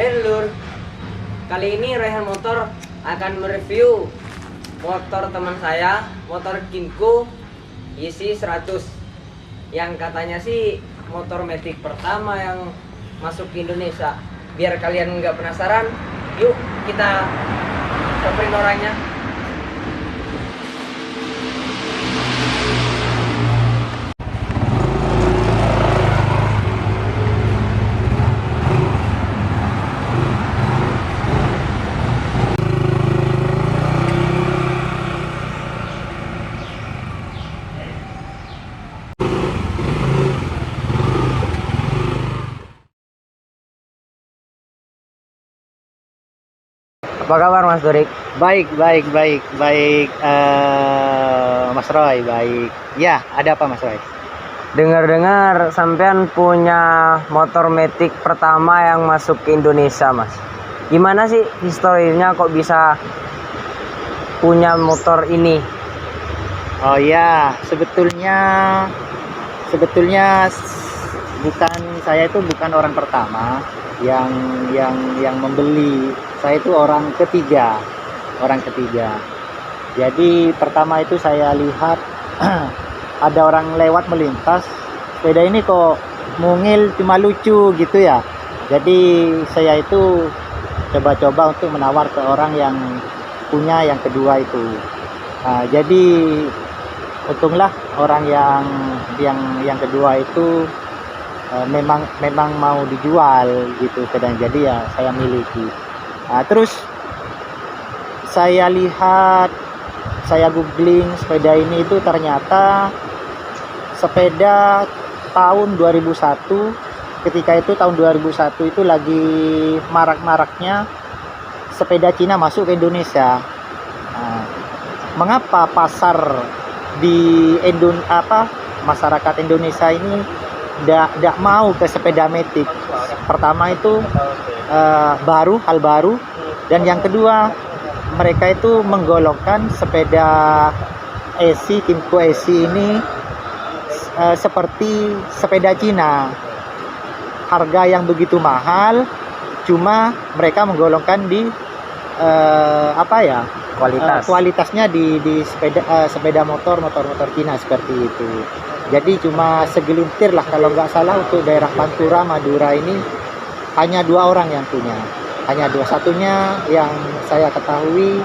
Lur, kali ini Raihan Motor akan mereview motor teman saya, motor Kinko isi 100 yang katanya sih motor metik pertama yang masuk ke Indonesia. Biar kalian nggak penasaran, yuk kita samperin orangnya. Apa kabar Mas Dorik? Baik, Mas Roy, baik. Ya, ada apa Mas Roy? Dengar-dengar sampean punya motor metik pertama yang masuk ke Indonesia, Mas. Gimana sih historinya kok bisa punya motor ini? Oh ya, sebetulnya bukan, saya itu bukan orang pertama yang membeli. Saya itu orang ketiga. Jadi pertama itu saya lihat ada orang lewat melintas, sepeda ini kok mungil, cuma lucu gitu ya. Jadi saya itu coba-coba untuk menawar ke orang yang punya yang kedua itu. Nah, jadi untunglah orang yang kedua itu memang mau dijual gitu sepedanya. Jadi ya saya miliki. Nah, terus saya lihat, saya googling sepeda ini itu ternyata sepeda tahun 2001. Ketika itu tahun 2001 itu lagi marak-maraknya sepeda Cina masuk ke Indonesia. Nah, mengapa pasar di masyarakat Indonesia ini tidak mau ke sepeda metik? Pertama itu hal baru, dan yang kedua mereka itu menggolongkan sepeda Kinko EC ini seperti sepeda Cina, harga yang begitu mahal, cuma mereka menggolongkan di kualitasnya di sepeda motor Cina seperti itu. Jadi cuma segelintir lah, kalau nggak salah untuk daerah Pantura, Madura ini hanya 2 orang yang punya, hanya 2. Satunya yang saya ketahui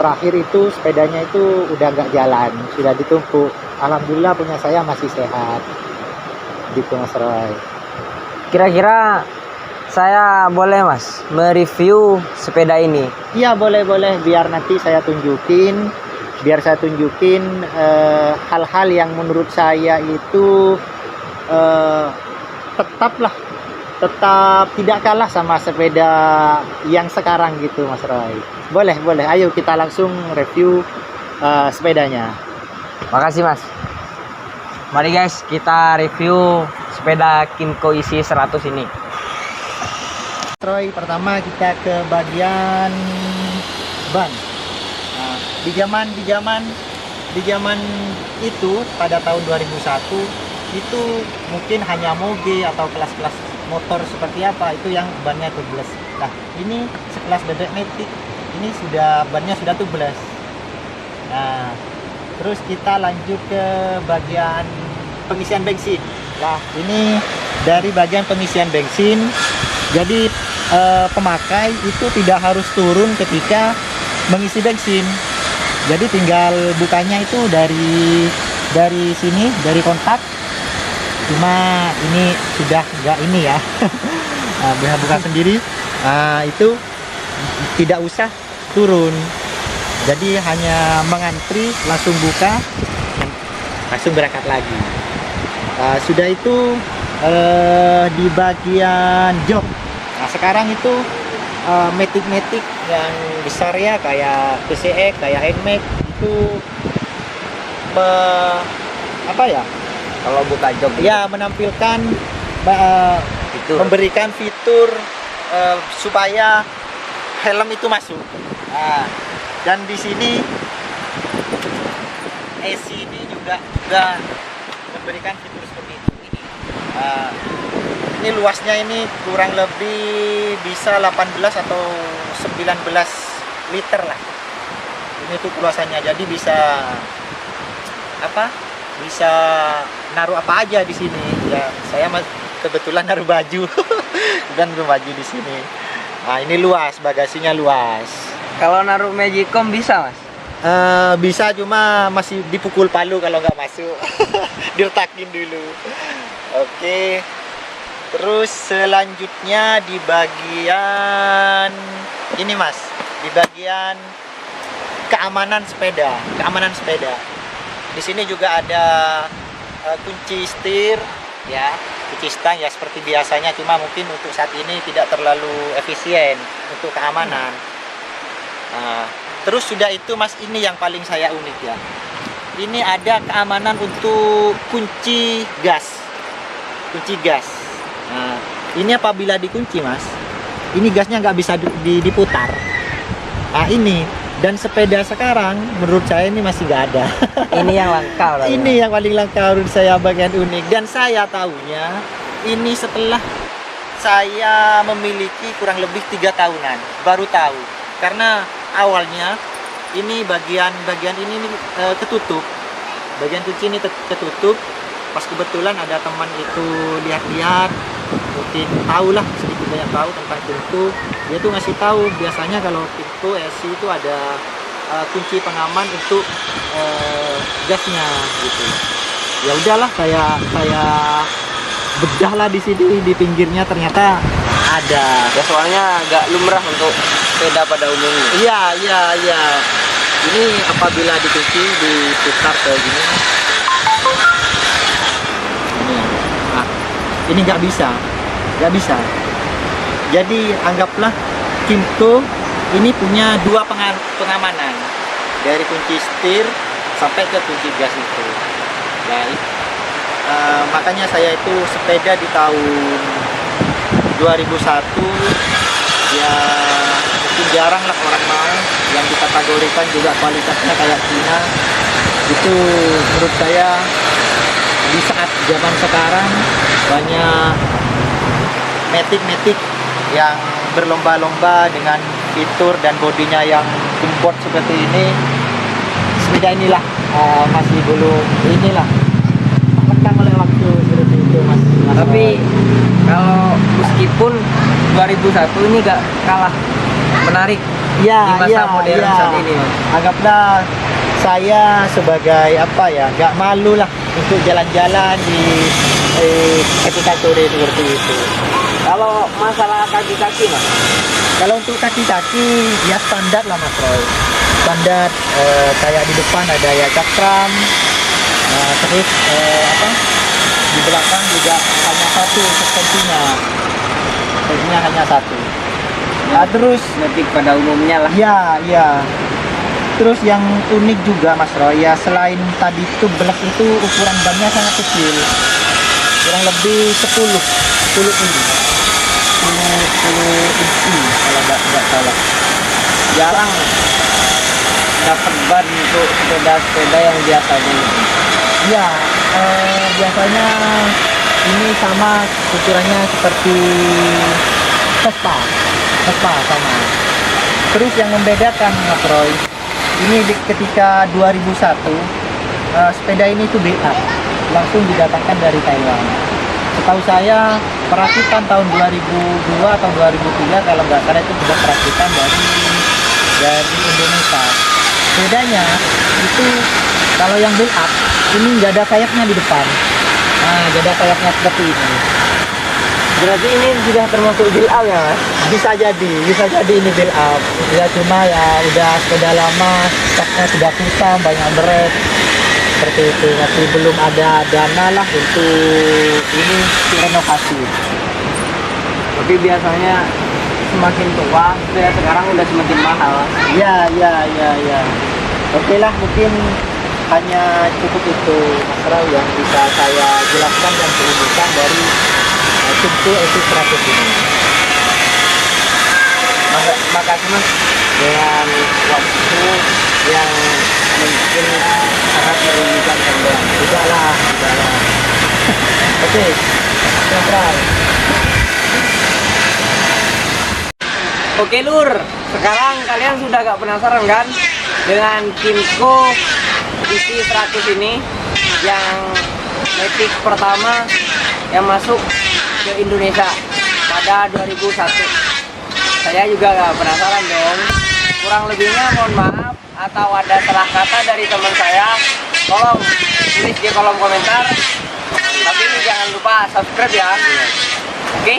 terakhir itu sepedanya itu udah nggak jalan, sudah ditumpuk. Alhamdulillah punya saya masih sehat gitu Mas Roy. Kira-kira saya boleh Mas mereview sepeda ini? Iya, boleh, biar nanti saya tunjukin hal-hal yang menurut saya itu tetap tidak kalah sama sepeda yang sekarang gitu Mas Roy. Boleh, ayo kita langsung review sepedanya. Makasih Mas. Mari guys, kita review sepeda Kinko isi 100 ini. Roy, pertama kita ke bagian ban. Nah, di zaman itu pada tahun 2001 itu mungkin hanya moge atau kelas-kelas motor seperti apa itu yang bannya tubles. Nah, ini sekelas bebek metik ini bannya sudah tubles. Nah, terus kita lanjut ke bagian pengisian bensin. Nah, ini dari bagian pengisian bensin. Jadi pemakai itu tidak harus turun ketika mengisi bensin. Jadi tinggal bukanya itu dari sini, dari kontak. Cuma ini sudah enggak ini ya. Bisa buka sendiri. Itu tidak usah turun. Jadi hanya mengantri, langsung buka, langsung berangkat lagi. Sudah itu di bagian jok. Nah, sekarang itu metik-metik yang besar ya, kayak PCX, kayak NMAX itu Kalau buka jok ya menampilkan memberikan fitur supaya helm itu masuk. Nah, dan di sini AC ini juga memberikan fitur seperti itu. Ini Ini luasnya ini kurang lebih bisa 18 atau 19 liter lah. Ini tuh luasannya, jadi bisa apa? Bisa naruh apa aja di sini. Ya, saya kebetulan naruh baju dan baju di sini. Nah, ini luas, bagasinya luas. Kalau naruh magicom bisa, Mas? Bisa, cuma masih dipukul palu kalau nggak masuk. Diretakin dulu. Oke. Terus selanjutnya di bagian ini, Mas, di bagian keamanan sepeda. Di sini juga ada kunci setir, ya, kunci stang ya seperti biasanya, cuma mungkin untuk saat ini tidak terlalu efisien untuk keamanan. Nah, terus sudah itu, Mas, ini yang paling saya unik ya. Ini ada keamanan untuk kunci gas. Nah, ini apabila dikunci, Mas, ini gasnya nggak bisa diputar. Nah, ini, dan sepeda sekarang menurut saya ini masih nggak ada. Ini yang langka lah. Ini yang paling langka menurut saya, bagian unik. Dan saya tahunya ini setelah saya memiliki kurang lebih 3 tahunan baru tahu. Karena awalnya ini bagian ini ketutup. Bagian kunci ini ketutup. Pas kebetulan ada teman itu lihat-lihat, mungkin tahu lah, sedikit banyak tahu tentang pintu. Dia tuh ngasih tahu biasanya kalau pintu SI itu ada kunci pengaman untuk gasnya gitu. Ya udahlah, saya bedah lah di sini, di pinggirnya ternyata ada. Ya soalnya agak lumrah untuk sepeda pada umumnya. Iya. Ini apabila dikunci diputar kayak gini. Ini nggak bisa. Jadi anggaplah Kymco ini punya 2 pengamanan, dari kunci setir sampai ke kunci gas itu. Baik. Makanya saya itu sepeda di tahun 2001 ya mungkin jarang lah orang mau, yang dikategorikan juga kualitasnya kayak Cina. Itu menurut saya di saat zaman sekarang banyak metik yang berlomba-lomba dengan fitur dan bodinya yang import seperti ini. Sepeda inilah masih belum inilah terkekang oleh waktu seperti itu, Mas. Tapi kalau meskipun 2001 ini gak kalah menarik di masa modern saat ini, Mas. Anggaplah saya sebagai apa ya, nggak malu lah untuk jalan-jalan di ketika sore seperti itu. Kalau masalah kaki-kaki, Mas? Kalau untuk kaki-kaki ya standar lah, Mas Roy. Standar kayak di depan ada ya cakram, terus di belakang juga hanya satu suspensinya. Suspensinya hanya satu. Nah, terus Metik pada umumnya lah. ya. Terus yang unik juga, Mas Roy, ya selain tadi itu belas itu ukuran bannya sangat kecil, kurang lebih 10 inci kalau nggak salah. Jarang dapat ban untuk sepeda-sepeda yang biasanya. Ya, biasanya ini sama ukurannya seperti Vespa sama. Terus yang membedakan, Mas Roy, ini ketika 2001 sepeda ini tuh BA langsung didatangkan dari Taiwan. Setahu saya perakitan tahun 2002 atau 2003 kalau nggak salah itu sudah perakitan dari Indonesia. Bedanya itu kalau yang build up ini nggak ada sayapnya di depan. Nah, nggak ada sayapnya seperti ini. Berarti ini sudah termasuk build up ya, Mas? Bisa jadi ini build up. Ya cuma ya udah sepeda lama, stoknya sudah kusam, banyak beres. Seperti itu, masih belum ada dana lah untuk ini renovasi. Tapi biasanya semakin tua, sepeda sekarang udah semakin mahal. Ya. Oke lah, mungkin hanya cukup itu masalah yang bisa saya jelaskan dan keunikan dari Kymco SI100 ini. Makasih, Mas, dengan waktu yang mungkin sangat merugikan Anda. Udahlah. Oke. Sentral. Oke lur, sekarang kalian sudah gak penasaran kan dengan Kymco EC100 ini yang Matic pertama yang masuk ke Indonesia pada 2001. Saya juga gak penasaran dong. Kurang lebihnya mohon maaf atau ada salah kata dari teman saya, tolong tulis di kolom komentar. Tapi jangan lupa subscribe ya. Oke?